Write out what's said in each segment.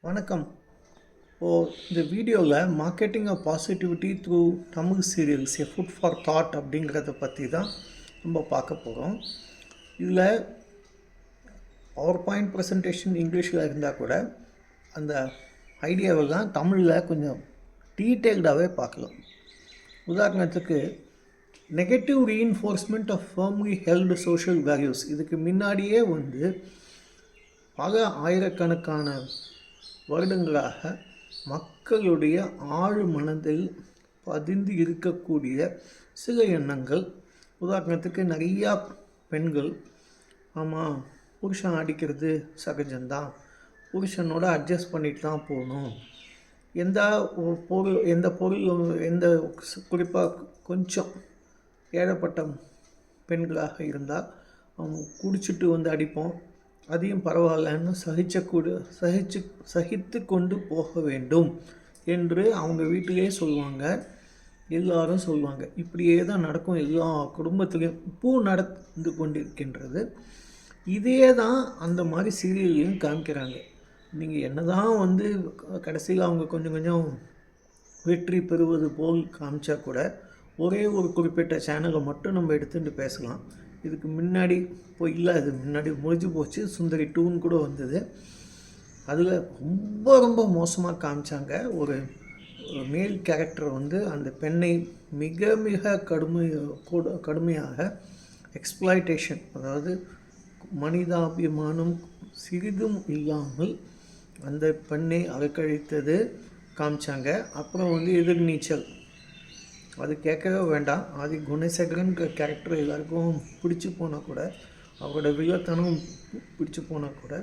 வணக்கம். இந்த வீடியோவில் marketing of positivity through Tamil serials a food for thought அப்படிங்கிறத பற்றி தான் நம்ம பார்க்க போகிறோம். இதில் பவர் பாயிண்ட் ப்ரெசன்டேஷன் இங்கிலீஷில் இருந்தால் கூட அந்த ஐடியாவை தான் தமிழில் கொஞ்சம் டீட்டெயில்டாகவே பார்க்கலாம். உதாரணத்துக்கு negative reinforcement of firmly held social values. இதுக்கு முன்னாடியே பல ஆயிரக்கணக்கான வருடங்களாக மக்களுடைய ஆழ் மனதில் பதிந்து இருக்கக்கூடிய சில எண்ணங்கள். உதாரணத்துக்கு நிறையா பெண்கள், ஆமாம் புருஷன் அடிக்கிறது சகஜம்தான், புருஷனோட அட்ஜஸ்ட் பண்ணிட்டு தான் போகணும், எந்த பொருள் குறிப்பாக கொஞ்சம் ஏழப்பட்ட பெண்களாக இருந்தால் அவங்க குடிச்சிட்டு அடிப்போம், அதையும் பரவாயில்லன்னு சகித்து கொண்டு போக வேண்டும் என்று அவங்க வீட்டிலே சொல்லுவாங்க, எல்லாரும் சொல்லுவாங்க. இப்படியே தான் நடக்கும் எல்லா குடும்பத்துலேயும். இப்போது நடந்து கொண்டிருக்கின்றது. இதே தான் அந்த மாதிரி சீரியல்லையும் காமிக்கிறாங்க. நீங்கள் என்ன தான் கடைசியில் அவங்க கொஞ்சம் கொஞ்சம் வெற்றி பெறுவது போல் காமிச்சா கூட ஒரே ஒரு குறிப்பிட்ட சேனலை மட்டும் நம்ம எடுத்துகிட்டு பேசலாம். இதுக்கு முன்னாடி இல்லை, அது முன்னாடி முடிஞ்சு போச்சு. சுந்தரி 2 கூட வந்தது. அதில் ரொம்ப ரொம்ப மோசமாக காமிச்சாங்க. ஒரு மேல் கேரக்டர் அந்த பெண்ணை மிக மிக கடுமையாக எக்ஸ்ப்ளாய்டேஷன், அதாவது மனிதாபிமானம் சிறிதும் இல்லாமல் அந்த பெண்ணை அலக்கழித்தது காமிச்சாங்க. அப்புறம் எதிர்நீச்சல், அது கேட்கவே வேண்டாம். ஆதி குணசேகரன் கேரக்டர் எல்லாருக்கும் பிடிச்சி போனால் கூட, அவரோட வில்லத்தனம் பிடிச்சி போனால் கூட,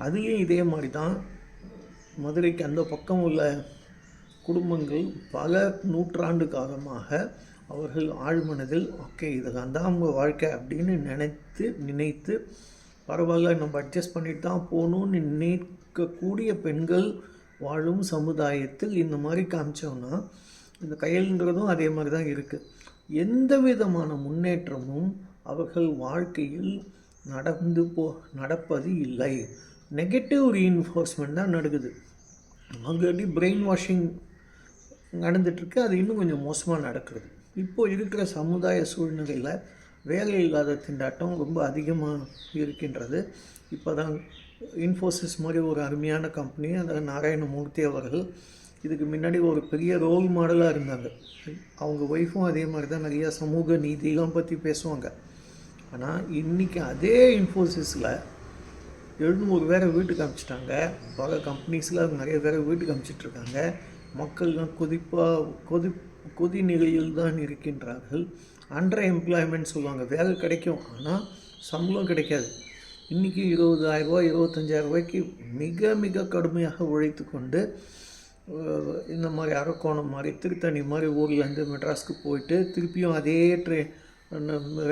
அதுலேயும் இதே மாதிரி தான். மதுரைக்கு அந்த பக்கம் உள்ள குடும்பங்கள் பல நூற்றாண்டு காலமாக அவர்கள் ஆழ்மனதில் ஓகே இதெல்லாம் தான் அவங்க வாழ்க்கை அப்படின்னு நினைத்து பரவாயில்ல நம்ம அட்ஜஸ்ட் பண்ணிட்டு தான் போகணும்னு நினைக்கக்கூடிய பெண்கள் வாழும் சமுதாயத்தில் இந்த மாதிரி காமிச்சோன்னா, இந்த கையல்ன்றதும் அதே மாதிரி தான் இருக்குது. எந்த விதமான முன்னேற்றமும் அவர்கள் வாழ்க்கையில் நடப்பது இல்லை. நெகட்டிவ் ரீஇன்ஃபோர்ஸ்மெண்ட் தான் நடக்குது. ஆல்ரெடி பிரெயின் வாஷிங் நடந்துகிட்ருக்கு. அது இன்னும் கொஞ்சம் மோசமாக நடக்கிறது. இப்போது இருக்கிற சமுதாய சூழ்நிலையில் வேலை இல்லாத திண்டாட்டம் ரொம்ப அதிகமாக இருக்கின்றது. இப்போ தான் இன்ஃபோசிஸ் மாதிரி ஒரு அருமையான கம்பெனி, அந்த நாராயணமூர்த்தி அவர்கள் இதுக்கு முன்னாடி ஒரு பெரிய ரோல் மாடலாக இருந்தாங்க. அவங்க ஒய்ஃபும் அதே மாதிரி தான் நிறையா சமூக நீதிலாம் பற்றி பேசுவாங்க. ஆனால் இன்றைக்கி அதே இன்ஃபோசிஸில் 700 பேரை வீட்டுக்கு அனுப்பிச்சிட்டாங்க. பல கம்பெனிஸில் நிறைய பேரை வீட்டுக்கு அனுப்பிச்சிட்ருக்காங்க. மக்கள்லாம் கொதி நிலையில் தான் இருக்கின்றார்கள். அண்டர் எம்ப்ளாய்மெண்ட் சொல்லுவாங்க. வேலை கிடைக்கும், ஆனால் சம்பளம் கிடைக்காது. இன்றைக்கி 20,000 25,000 மிக மிக கடுமையாக உழைத்து கொண்டு இந்த மாதிரி அரக்கோணம் மாதிரி திருத்தணி மாதிரி ஊர்லேருந்து மெட்ராஸ்க்கு போயிட்டு திருப்பியும் அதே ட்ரெயின்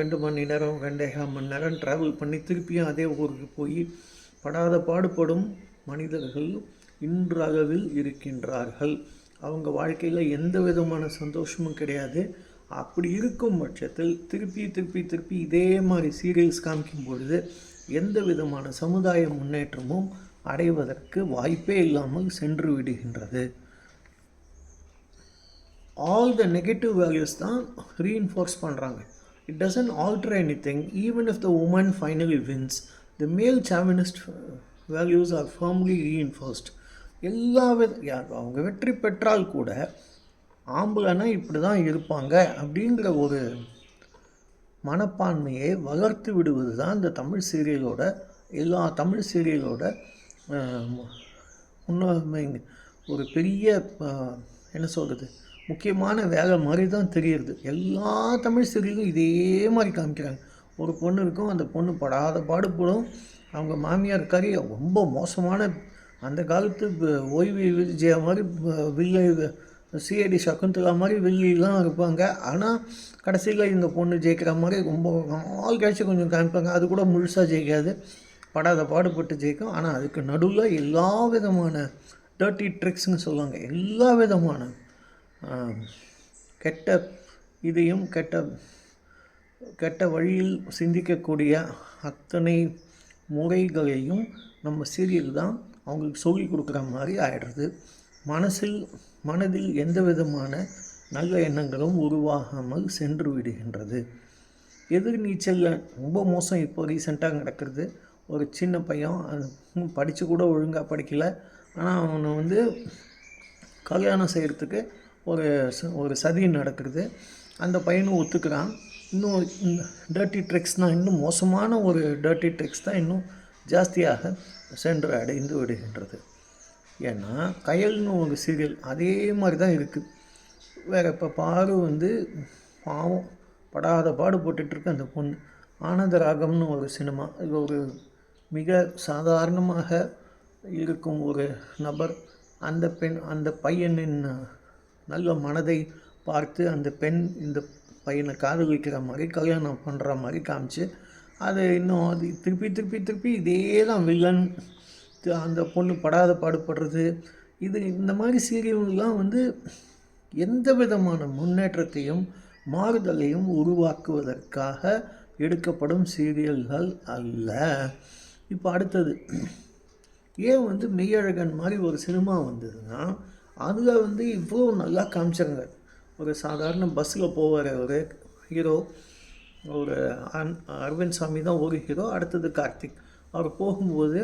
2 மணி நேரம் 2.5 மணி நேரம் ட்ராவல் பண்ணி திருப்பியும் அதே ஊருக்கு போய் படாத பாடுபடும் மனிதர்கள் இன்றளவில் இருக்கின்றார்கள். அவங்க வாழ்க்கையில் எந்த விதமான சந்தோஷமும் கிடையாது. அப்படி இருக்கும் பட்சத்தில் திருப்பி இதே மாதிரி சீரியல்ஸ் காமிக்கும் பொழுது எந்த விதமான சமுதாய முன்னேற்றமும் அடைவதற்கு வாய்ப்பே இல்லாமல் சென்று விடுகின்றது. ஆல் த நெகட்டிவ் வேல்யூஸ் தான் ரீஇன்ஃபோர்ஸ் பண்ணுறாங்க. It doesn't alter anything. Even if the woman finally wins, the male chauvinist values are firmly reinforced. அவங்க வெற்றி பெற்றால் கூட ஆம்பளைனா இப்படி தான் இருப்பாங்க அப்படிங்கிற ஒரு மனப்பான்மையை வளர்த்து விடுவது தான் இந்த எல்லா தமிழ் சீரியலோட ஒரு பெரிய என்ன சொல்கிறது, முக்கியமான வேலை மாதிரி தான் தெரியுது. எல்லா தமிழ் சீரியலும் இதே மாதிரி காமிக்கிறாங்க. ஒரு பொண்ணு இருக்கும், அந்த பொண்ணு படாத பாடுபடும். அவங்க மாமியார் கறி ரொம்ப மோசமான அந்த காலத்து ஓய்வு விஜயா மாதிரி வில்லை, சிஐடி சகுந்தலா மாதிரி வில்லிலாம் இருப்பாங்க. ஆனால் கடைசியில் இந்த பொண்ணு ஜெயிக்கிற மாதிரி ரொம்ப நாள் கழிச்சு கொஞ்சம் காமிப்பாங்க. அது கூட முழுசாக ஜெயிக்காது, படாத பாடுபட்டு ஜெயிக்கும். ஆனால் அதுக்கு நடுவில் எல்லா விதமான டர்ட்டி ட்ரிக்ஸ்னு சொல்லுவாங்க. எல்லா விதமான கெட்ட இதையும் கெட்ட வழியில் சிந்திக்கக்கூடிய அத்தனை முறைகளையும் நம்ம சீரியல் தான் அவங்களுக்கு சொல்லி கொடுக்குற மாதிரி ஆயிடுறது. மனதில் எந்த விதமான நல்ல எண்ணங்களும் உருவாகாமல் சென்று விடுகின்றது. எதிர்நீச்சலில் ரொம்ப மோசம். இப்போ ரீசெண்டாக நடக்கிறது, ஒரு சின்ன பையன் படித்து கூட ஒழுங்காக படிக்கலை, ஆனால் அவனை கல்யாணம் செய்கிறதுக்கு ஒரு சதி நடக்கிறது. அந்த பையனும் ஒத்துக்கிறான். இன்னும் டர்ட்டி ட்ரிக்ஸ்னால், இன்னும் மோசமான ஒரு டர்ட்டி ட்ரிக்ஸ் தான் இன்னும் ஜாஸ்தியாக சென்று அடைந்து விடுகின்றது. ஏன்னா கயல்னு ஒரு சீரியல் அதே மாதிரி தான் இருக்குது. வேறு இப்போ பாவம் படாத பாடு போட்டுட்ருக்கு அந்த பொண்ணு. ஆனந்த ராகம்னு ஒரு சினிமா. இது ஒரு மிக சாதாரணமாக இருக்கும் ஒரு நபர் அந்த பையனின் நல்ல மனதை பார்த்து அந்த பெண் இந்த பையனை காதலிக்கிற மாதிரி கல்யாணம் பண்ணுற மாதிரி காமிச்சு, அது இன்னும் அது திருப்பி இதே தான் வில்லன், அந்த பொண்ணு படாத பாடுபடுறது. இந்த மாதிரி சீரியல்லாம் எந்த விதமான முன்னேற்றத்தையும் மாறுதலையும் உருவாக்குவதற்காக எடுக்கப்படும் சீரியல்கள் அல்ல. இப்போ அடுத்தது, ஏன் மெய்யழகன் மாதிரி ஒரு சினிமா வந்ததுன்னா அதில் இவ்வளோ நல்லா காமிச்சாங்க. ஒரு சாதாரண பஸ்ஸில் போகிற ஒரு ஹீரோ, ஒரு அரவிந்த் சாமி தான் ஒரு ஹீரோ, அடுத்தது கார்த்திக். அவர் போகும்போது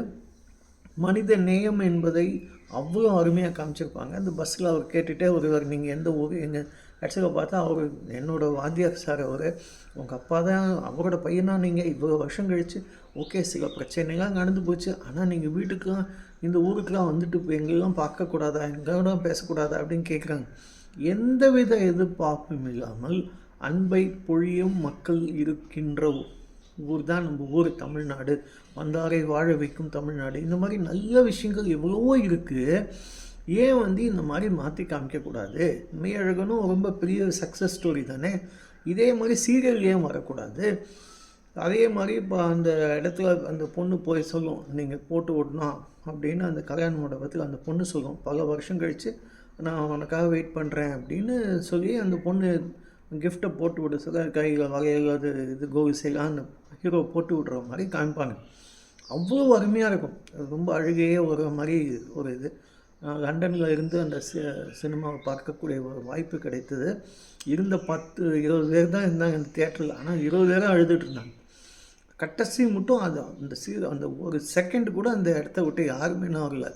மனித நேயம் என்பதை அவ்வளோ அருமையாக காமிச்சிருப்பாங்க. அந்த பஸ்ஸில் அவர் கேட்டுகிட்டே வருவார், நீங்கள் எந்த ஊர், எங்கள் கட்சியில் பார்த்தா அவர் என்னோடய வாத்தியார் சார், உங்கள் அப்பா தான், அவரோட பையனா நீங்கள், இவ்வளோ வருஷம் கழித்து ஓகே சில பிரச்சனைலாம் நடந்து போச்சு, ஆனால் நீங்கள் வீட்டுக்கெலாம் இந்த ஊருக்கெலாம் வந்துட்டு இப்போ எங்கெல்லாம் பார்க்கக்கூடாதா, எங்களோட பேசக்கூடாதா அப்படின்னு கேட்குறாங்க. எந்தவித எதிர்பார்ப்பும் இல்லாமல் அன்பை பொழியும் மக்கள் இருக்கின்ற ஊர் தான் நம்ம ஊர் தமிழ்நாடு. வந்தாரை வாழ வைக்கும் தமிழ்நாடு. இந்த மாதிரி நல்ல விஷயங்கள் எவ்வளவோ இருக்குது. ஏன் இந்த மாதிரி மாற்றி காமிக்கக்கூடாது? மெய்யழகனும் ரொம்ப பெரிய சக்ஸஸ் ஸ்டோரி தானே. இதே மாதிரி சீரியல் ஏன் வரக்கூடாது? அதே மாதிரி இப்போ அந்த இடத்துல அந்த பொண்ணு போய் சொல்லும், நீங்கள் போட்டு விடணும் அப்படின்னு அந்த கல்யாண மண்டபத்தில் அந்த பொண்ணு சொல்லும், பல வருஷம் கழித்து நான் உனக்காக வெயிட் பண்ணுறேன் அப்படின்னு சொல்லி அந்த பொண்ணு கிஃப்ட்டை போட்டு விட சொல்ல கையில் வகையில் இது கோவிசைலான்னு ஹீரோ போட்டு விடுற மாதிரி காமிப்பாங்க. அவ்வளோ அருமையாக இருக்கும். ரொம்ப அழுகையே ஒரு மாதிரி ஒரு இது. லண்டனில் இருந்து அந்த சினிமாவை பார்க்கக்கூடிய ஒரு வாய்ப்பு கிடைத்தது. இருந்த 10-20 பேர் தான் இருந்தாங்க அந்த தியேட்டரில். ஆனால் 20 பேரும் அழுதுட்டு இருந்தாங்க. கடைசி மட்டும் அந்த ஒரு செகண்ட் கூட அந்த இடத்த விட்டு யாருமே வரல.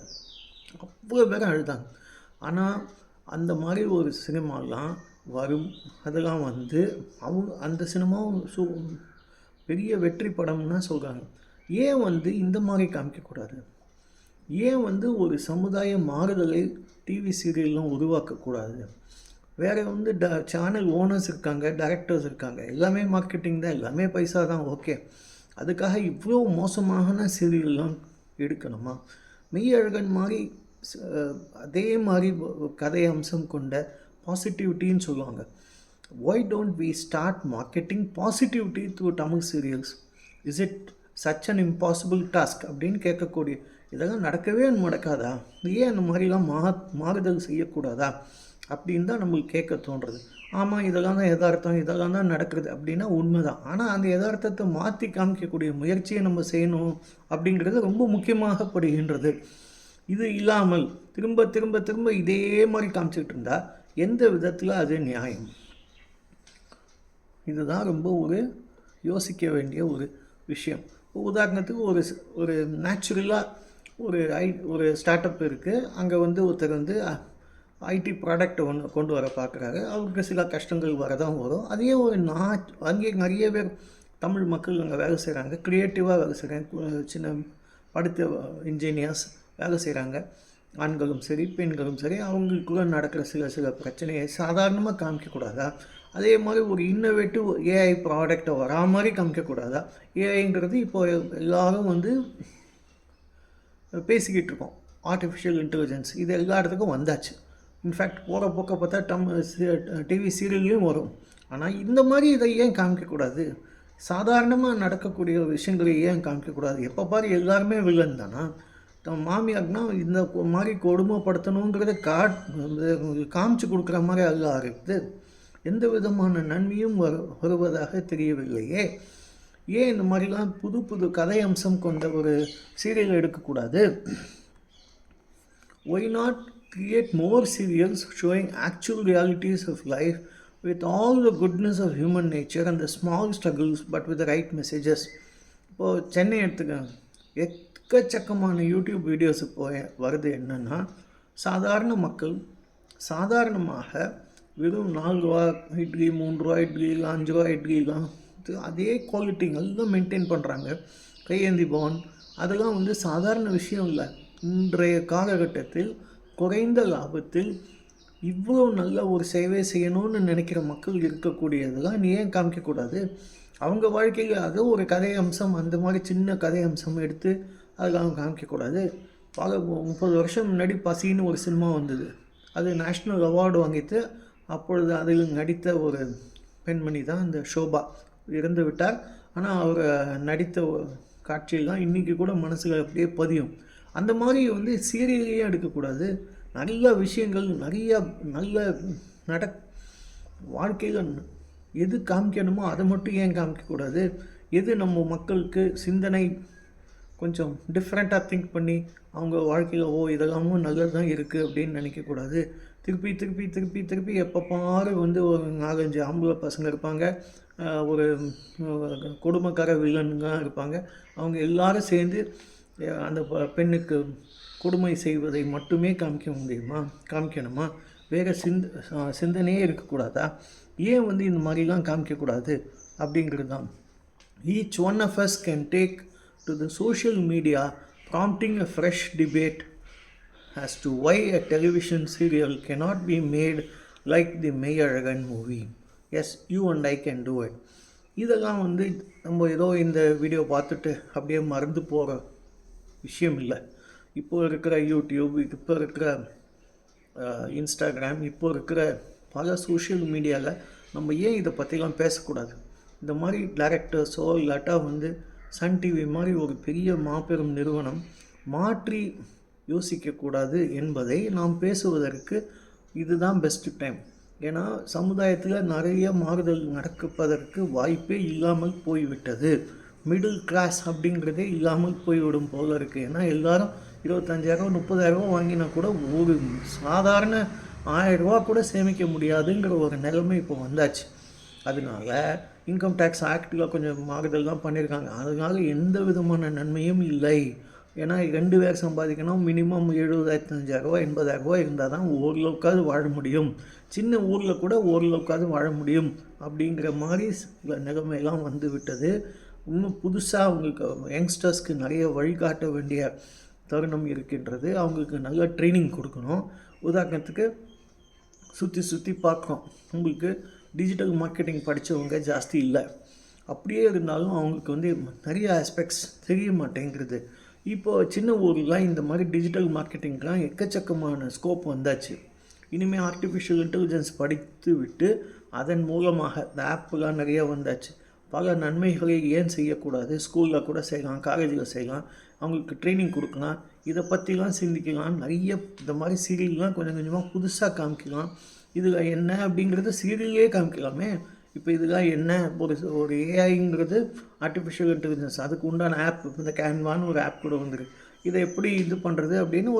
அவ்வளோ பேரும் அழுதாங்க. ஆனால் அந்த மாதிரி ஒரு சினிமாலாம் வரும். அதெல்லாம் அவங்க அந்த சினிமாவும் பெரிய வெற்றி படம்னா சொல்கிறாங்க. ஏன் இந்த மாதிரி காமிக்கக்கூடாது? ஏன் ஒரு சமுதாய மாறுதலை டிவி சீரியல்லாம் உருவாக்கக்கூடாது? வேறு சேனல் ஓனர்ஸ் இருக்காங்க, டைரக்டர்ஸ் இருக்காங்க, எல்லாமே மார்க்கெட்டிங் தான், எல்லாமே பைசா தான். ஓகே, அதுக்காக இவ்வளோ மோசமான சீரியல்லாம் எடுக்கணுமா? மெய்யழகன் மாதிரி அதே மாதிரி கதை அம்சம் கொண்ட பாசிட்டிவிட்டின்னு சொல்லுவாங்க. Why don't we start marketing positivity through Tamil serials? Is it such an impossible task அப்படின்னு கேட்கக்கூடிய, இதெல்லாம் நடக்கவே நடக்காதா? ஏன் அந்த மாதிரிலாம் மாறுதல் செய்யக்கூடாதா அப்படின்னு தான் நம்மளுக்கு கேட்க தோன்றுறது. ஆமாம், இதெல்லாம் தான் யதார்த்தம், இதெல்லாம் தான் நடக்குது அப்படின்னா உண்மைதான். ஆனால் அந்த யதார்த்தத்தை மாற்றி காமிக்கக்கூடிய முயற்சியை நம்ம செய்யணும் அப்படிங்கிறது ரொம்ப முக்கியமாகப்படுகின்றது. இது இல்லாமல் திரும்ப திரும்ப திரும்ப இதே மாதிரி காமிச்சிக்கிட்டு இருந்தால் எந்த விதத்தில் அது நியாயம்? இதுதான் ரொம்ப ஒரு யோசிக்க வேண்டிய ஒரு விஷயம். உதாரணத்துக்கு ஒரு நேச்சுரலாக ஒரு ஸ்டார்ட் அப் இருக்குது. அங்கே ஒருத்தர் ஐடி ப்ராடக்டை ஒன்று கொண்டு வர பார்க்குறாரு. அவருக்கு சில கஷ்டங்கள் வரதான் வரும். அதே அங்கே நிறைய பேர் தமிழ் மக்கள் அங்கே வேலை செய்கிறாங்க, க்ரியேட்டிவாக வேலை செய்கிறாங்க, சின்ன படித்த இன்ஜினியர்ஸ் வேலை செய்கிறாங்க. ஆண்களும் சரி பெண்களும் சரி, அவங்களுக்குள்ளே நடக்கிற சில பிரச்சனையை சாதாரணமாக காமிக்கக்கூடாதா? அதே மாதிரி ஒரு இன்னோவேட்டிவ் ஏஐ ப்ராடக்டை வரா மாதிரி காமிக்கக்கூடாதா? ஏஐங்கிறது இப்போ எல்லோரும் பேசிக்கிட்டு இருக்கோம். ஆர்டிஃபிஷியல் இன்டெலிஜென்ஸ் இது எல்லா இடத்துக்கும் வந்தாச்சு. இன்ஃபேக்ட் போகிற போக்க பார்த்தா டிவி சீரியல்லையும் வரும். ஆனால் இந்த மாதிரி இதை ஏன் காமிக்கக்கூடாது? சாதாரணமாக நடக்கக்கூடிய விஷயங்களை ஏன் காமிக்கக்கூடாது? எப்போ பாரு எல்லாருமே வில்லன் தானா? மாமியார்னா இந்த மாதிரி கொடுமைப்படுத்தணுங்கிறத காமிச்சு கொடுக்குற மாதிரி எல்லாம் இருக்குது. எந்த விதமான நன்மையும் வருவதாக தெரியவில்லையே. ஏன் இந்த மாதிரிலாம் புது புது கதை அம்சம் கொண்ட ஒரு சீரியல் எடுக்கக்கூடாது? Why not create more serials showing actual realities of life with all the goodness of human nature and the small struggles but with the right messages? இப்போது சென்னை எடுத்துக்கோங்க, எக்கச்சக்கமான யூடியூப் வீடியோஸ் இப்போ வருது. என்னென்னா, சாதாரண மக்கள் சாதாரணமாக வெறும் 4 ரூபா இட்லி, 3 ரூபா இட்லி, 5 ரூபா இட்லிலாம் அதே குவாலிட்டிங்கெல்லாம் மெயின்டைன் பண்ணுறாங்க. கையேந்தி பவன் அதெல்லாம் வந்து சாதாரண விஷயம் இல்லை. இன்றைய காலகட்டத்தில் குறைந்த லாபத்தில் இவ்வளோ நல்ல ஒரு சேவை செய்யணும்னு நினைக்கிற மக்கள் இருக்கக்கூடியதெல்லாம் நீ ஏன் காமிக்கக்கூடாது? அவங்க வாழ்க்கையில் அது ஒரு கதை அம்சம், அந்த மாதிரி சின்ன கதை அம்சம் எடுத்து அதெல்லாம் காமிக்கக்கூடாது. பல 30 வருஷம் முன்னாடி பசின்னு ஒரு சினிமா வந்தது. அது நேஷ்னல் அவார்டு வாங்கிட்டு அப்பொழுது அதில் நடித்த ஒரு பெண்மணி தான் இந்த ஷோபா. இறந்து விட்டார். ஆனால் அவர் நடித்த காட்சியெல்லாம் இன்றைக்கி கூட மனசில் அப்படியே பதியும். அந்த மாதிரி வந்து சீரியலையே எடுக்கக்கூடாது. நிறைய விஷயங்கள், நிறைய நல்ல வாழ்க்கையில் எது காமிக்கணுமோ அதை மட்டும் ஏன் காமிக்கக்கூடாது? எது நம்ம மக்களுக்கு சிந்தனை கொஞ்சம் டிஃப்ரெண்ட்டாக திங்க் பண்ணி அவங்க வாழ்க்கையில் இதெல்லாமும் நல்லது தான் இருக்குது அப்படின்னு நினைக்கக்கூடாது. திருப்பி திருப்பி திருப்பி திருப்பி எப்போ பாரு வந்து ஒரு 4-5 ஆம்பளை பசங்க இருப்பாங்க, ஒரு கொடுமைக்கார வில்லனுங்க இருப்பாங்க. அவங்க எல்லாரும் சேர்ந்து அந்த பெண்ணுக்கு கொடுமை செய்வதை மட்டுமே காமிக்கணுமா? வேறு சிந்தனையே இருக்கக்கூடாதா? ஏன் வந்து இந்த மாதிரிலாம் காமிக்கக்கூடாது அப்படிங்கிறது தான். Each one of us can take to the social media prompting a fresh debate as to why a television serial cannot be made like the Meiyazhan movie. Yes, you and I can do it. இதெல்லாம் வந்து நம்ம ஏதோ இந்த video பார்த்துட்டு அப்படியே மறந்து போகிற விஷயம் இல்லை. இப்போ இருக்கிற யூடியூப், இப்போ இருக்கிற இன்ஸ்டாகிராம், இப்போ இருக்கிற பல சோஷியல் மீடியாவில் நம்ம ஏன் இதை பற்றிலாம் பேசக்கூடாது? இந்த மாதிரி டைரக்டர்ஸோ இல்லாட்டா வந்து சன் டிவி மாதிரி ஒரு பெரிய மாபெரும் நிறுவனம் மாற்றி யோசிக்கக்கூடாது என்பதை நாம் பேசுவதற்கு இதுதான் பெஸ்ட் டைம். ஏன்னா சமுதாயத்தில் நிறைய மாறுதல் நடப்பதற்கு வாய்ப்பே இல்லாமல் போய்விட்டது. மிடில் கிளாஸ் அப்படிங்கிறதே இல்லாமல் போய்விடும் போல் இருக்குது. ஏன்னா எல்லோரும் 25,000 30,000 வாங்கினா கூட ஒரு சாதாரண 1000 ரூபா கூட சேமிக்க முடியாதுங்கிற ஒரு நிலைமை இப்போ வந்தாச்சு. அதனால இன்கம் டேக்ஸ் ஆக்டில் கொஞ்சம் மாறுதல் தான் பண்ணியிருக்காங்க. அதனால் எந்த விதமான நன்மையும் இல்லை. ஏன்னா 2 பேர் சம்பாதிக்கணும், மினிமம் 75,000 ரூபா 80,000 ரூபா இருந்தால் தான் ஓரளவுக்காவது வாழ முடியும். சின்ன ஊரில் கூட ஓரளவுக்காவது வாழ முடியும் அப்படிங்கிற மாதிரி நிலைமையெல்லாம் வந்து விட்டது. இன்னும் புதுசாக அவங்களுக்கு யங்ஸ்டர்ஸ்க்கு நிறைய வழிகாட்ட வேண்டிய தருணம் இருக்கின்றது. அவங்களுக்கு நல்ல ட்ரைனிங் கொடுக்கணும். உதாரணத்துக்கு சுற்றி பார்க்குறோம், உங்களுக்கு டிஜிட்டல் மார்க்கெட்டிங் படித்தவங்க ஜாஸ்தி இல்லை. அப்படியே இருந்தாலும் அவங்களுக்கு வந்து நிறைய ஆஸ்பெக்ட்ஸ் தெரிய மாட்டேங்கிறது. இப்போது சின்ன ஊர்லாம் இந்த மாதிரி டிஜிட்டல் மார்க்கெட்டிங்லாம் எக்கச்சக்கமான ஸ்கோப் வந்தாச்சு. இனிமேல் ஆர்டிஃபிஷியல் இன்டெலிஜென்ஸ் படித்து விட்டு அதன் மூலமாக இந்த ஆப்லாம் நிறையா வந்தாச்சு. பல நன்மைகளை ஏன் செய்யக்கூடாது? ஸ்கூலில் கூட செய்யலாம், காலேஜில் செய்யலாம், அவங்களுக்கு ட்ரைனிங் கொடுக்கலாம், இதை பற்றிலாம் சிந்திக்கலாம். நிறைய இந்த மாதிரி சீரியல்லாம் கொஞ்சம் கொஞ்சமாக புதுசாக காமிக்கலாம். இதில் என்ன அப்படிங்கிறது சீரியலே காமிக்கலாமே. இப்போ இதெல்லாம் என்ன, ஒரு ஏஐங்கிறது ஆர்டிஃபிஷியல் இன்டெலிஜென்ஸ், அதுக்கு உண்டான ஆப், இந்த கேன்வான்னு ஒரு ஆப் கூட வந்துருக்கு. இதை எப்படி இது பண்ணுறது அப்படின்னு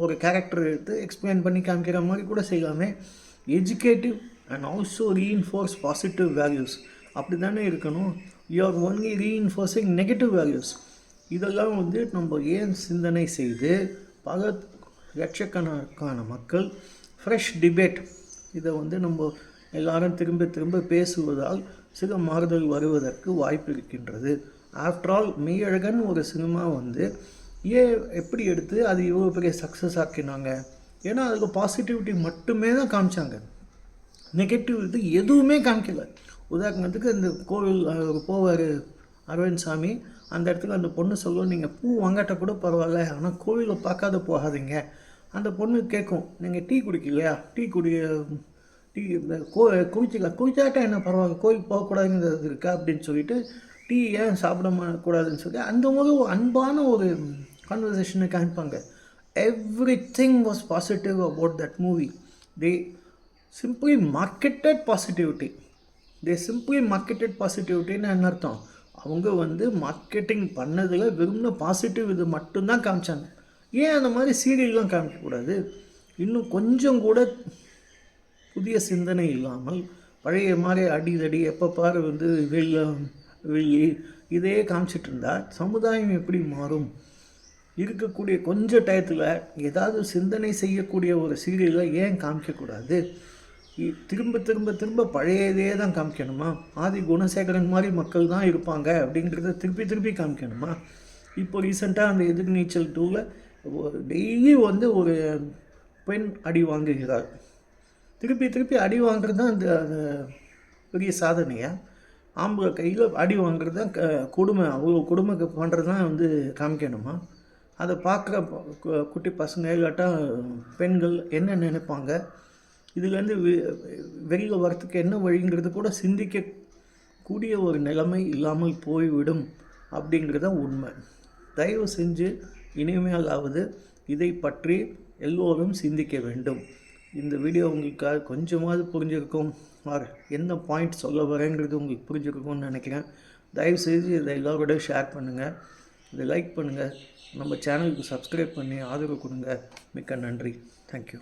ஒரு கேரக்டர் எடுத்து எக்ஸ்பிளைன் பண்ணி காமிக்கிற மாதிரி கூட செய்யலாமே. Educative and also reinforce positive values அப்படி தானே இருக்கணும். You are only reinforcing negative values. இதெல்லாம் வந்து நம்ம ஏன் சிந்தனை செய்து பல லட்சக்கணக்கான மக்கள் ஃப்ரெஷ் டிபேட் இதை வந்து நம்ம எல்லாரும் திரும்ப திரும்ப பேசுவதால் சில மாறுதல் வருவதற்கு வாய்ப்பு இருக்கின்றது. ஆஃப்டர் ஆல் மெய்யழகன் ஒரு சினிமா வந்து எப்படி எடுத்து அது இவ்வளோ பெரிய சக்ஸஸ் ஆக்கினாங்க? ஏன்னா அதுக்கு பாசிட்டிவிட்டி மட்டுமே தான் காமிச்சாங்க, நெகட்டிவ் இது எதுவுமே காமிக்கல. உதாரணத்துக்கு இந்த கோவில் போவார் அரவிந்த் சாமி, அந்த இடத்துல அந்த பொண்ணு சொல்லும், நீங்கள் பூ வாங்காட்ட கூட பரவாயில்ல, ஆனால் கோவிலை பார்க்காத போகாதீங்க. அந்த பொண்ணு கேட்கும், நீங்கள் டீ குடிக்கலையா, டீ குடிச்சாட்டா என்ன பரவாயில்ல, கோயிலுக்கு போகக்கூடாதுங்கிறது இருக்கா அப்படின்னு சொல்லிட்டு டீ ஏன் சாப்பிடக்கூடாதுன்னு சொல்லி அந்த மாதிரி ஒரு அன்பான ஒரு கான்வர்சேஷனை காமிப்பாங்க. Everything was positive about that movie. They simply marketed பாசிட்டிவிட்டின்னு என்ன அர்த்தம்? அவங்க வந்து மார்க்கெட்டிங் பண்ணதில் வெறும்னா பாசிட்டிவ் இது மட்டும்தான் காமிச்சாங்க. ஏன் அந்த மாதிரி சீரியல்லாம் காமிக்கக்கூடாது? இன்னும் கொஞ்சம் கூட புதிய சிந்தனை இல்லாமல் பழைய மாதிரி அடிதடி எப்போ பாரு வெள்ளம் வெள்ளி இதே காமிச்சிட்டு இருந்தால் சமுதாயம் எப்படி மாறும்? இருக்கக்கூடிய கொஞ்சம் டயத்தில் ஏதாவது சிந்தனை செய்யக்கூடிய ஒரு சீரியலை ஏன் காமிக்கக்கூடாது? திரும்ப திரும்ப திரும்ப பழையதே தான் காமிக்கணுமா? ஆதி குணசேகரன் மாதிரி மக்கள் தான் இருப்பாங்க அப்படிங்கிறத திருப்பி திருப்பி காமிக்கணுமா? இப்போ ரீசெண்டாக அந்த எதிர்நீச்சல் 2ல் டெய்லி ஒரு பெண் அடி வாங்குகிறார். திருப்பி திருப்பி அடி வாங்குறது தான் இந்த பெரிய சாதனையாக? ஆம்பளை கையில் அடி வாங்குறது தான் கொடுமை, அவ்வளோ கொடுமை பண்ணுறது தான் காமிக்கணுமா? அதை பார்க்குற குட்டி பசங்க இல்லாட்டா பெண்கள் என்ன நினைப்பாங்க? இதுலேருந்து வெளியில் வரத்துக்கு என்ன வழிங்கிறது கூட சிந்திக்கக்கூடிய ஒரு நிலைமை இல்லாமல் போய்விடும் அப்படிங்கிறது தான் உண்மை. தயவு செஞ்சு இனிமேலாவது இதை பற்றி எல்லோரும் சிந்திக்க வேண்டும். இந்த வீடியோ உங்களுக்காக கொஞ்சமாவது புரிஞ்சிருக்கும், ஆர் என்ன பாயிண்ட் சொல்ல வரேங்கிறது உங்களுக்கு புரிஞ்சிருக்கும்னு நினைக்கிறேன். தயவுசெய்து இதை எல்லோரோட ஷேர் பண்ணுங்கள், இதை லைக் பண்ணுங்கள், நம்ம சேனலுக்கு சப்ஸ்கிரைப் பண்ணி ஆதரவு கொடுங்க. மிக்க நன்றி. தேங்க்யூ.